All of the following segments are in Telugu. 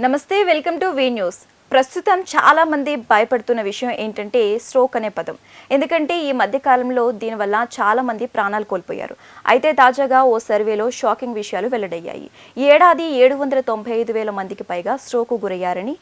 నమస్తే, వెల్కమ్ టు వి న్యూస్. ప్రస్తుతం చాలా మంది భయపడుతున్న విషయం ఏంటంటే స్ట్రోక్ అనే పదం. ఎందుకంటే ఈ మధ్య కాలంలో దీనివల్ల చాలా మంది ప్రాణాలు కోల్పోయారు. అయితే తాజాగా ఓ సర్వేలో షాకింగ్ విషయాలు వెల్లడయ్యాయి. ఈ ఏడాది 795,000 మందికి పైగా స్ట్రోక్కు గురయ్యారని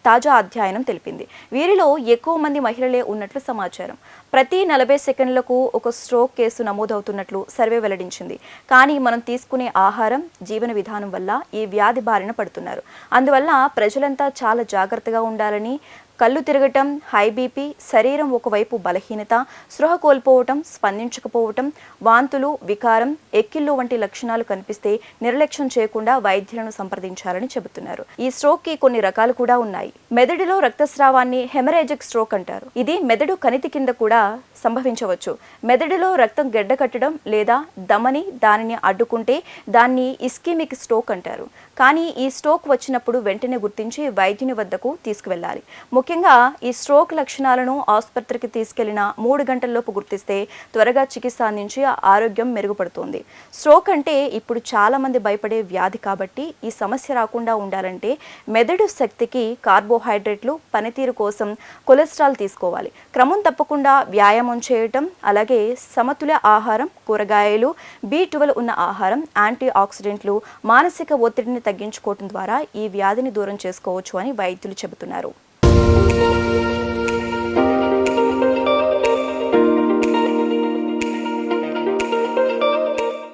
తాజా అధ్యయనం తెలిపింది. వీరిలో ఎక్కువ మంది మహిళలే ఉన్నట్లు సమాచారం. ప్రతి 40 సెకండ్లకు ఒక స్ట్రోక్ కేసు నమోదవుతున్నట్లు సర్వే వెల్లడించింది. కానీ మనం తీసుకునే ఆహారం, జీవన విధానం వల్ల ఈ వ్యాధి బారిన పడుతున్నారు. అందువల్ల ప్రజలంతా చాలా జాగ్రత్తగా ఉండాలని, కళ్ళు తిరగటం, హై బీపీ, శరీరం ఒకవైపు బలహీనత, స్పృహ కోల్పోవటం, స్పందించకపోవటం, వాంతులు, వికారం, ఎక్కిళ్ళు వంటి లక్షణాలు కనిపిస్తే నిర్లక్ష్యం చేయకుండా వైద్యులను సంప్రదించాలని చెబుతున్నారు. ఈ స్ట్రోక్ కి కొన్ని రకాలు కూడా ఉన్నాయి. మెదడులో రక్తస్రావాన్ని హెమరేజిక్ స్ట్రోక్ అంటారు. ఇది మెదడు కణితి కింద కూడా సంభవించవచ్చు. మెదడులో రక్తం గడ్డకట్టడం లేదా ధమని దానిని అడ్డుకుంటే దాన్ని ఇస్కెమిక్ స్ట్రోక్ అంటారు. కానీ ఈ స్ట్రోక్ వచ్చినప్పుడు వెంటనే గుర్తించి వైద్యుని వద్దకు తీసుకువెళ్ళాలి. ముఖ్యంగా ఈ స్ట్రోక్ లక్షణాలను ఆసుపత్రికి తీసుకెళ్లిన 3 గంటల్లోపు గుర్తిస్తే త్వరగా చికిత్స అందించి ఆరోగ్యం మెరుగుపడుతుంది. స్ట్రోక్ అంటే ఇప్పుడు చాలా మంది భయపడే వ్యాధి కాబట్టి ఈ సమస్య రాకుండా ఉండాలంటే మెదడు శక్తికి కార్బోహైడ్రేట్లు, పనితీరు కోసం కొలెస్ట్రాల్ తీసుకోవాలి. క్రమం తప్పకుండా వ్యాయామం చేయటం, అలాగే సమతుల్య ఆహారం, కూరగాయలు, B12 ఉన్న ఆహారం, యాంటీ ఆక్సిడెంట్లు, మానసిక ఒత్తిడిని తగ్గించుకోవటం ద్వారా ఈ వ్యాధిని దూరం చేసుకోవచ్చు అని వైద్యులు చెబుతున్నారు.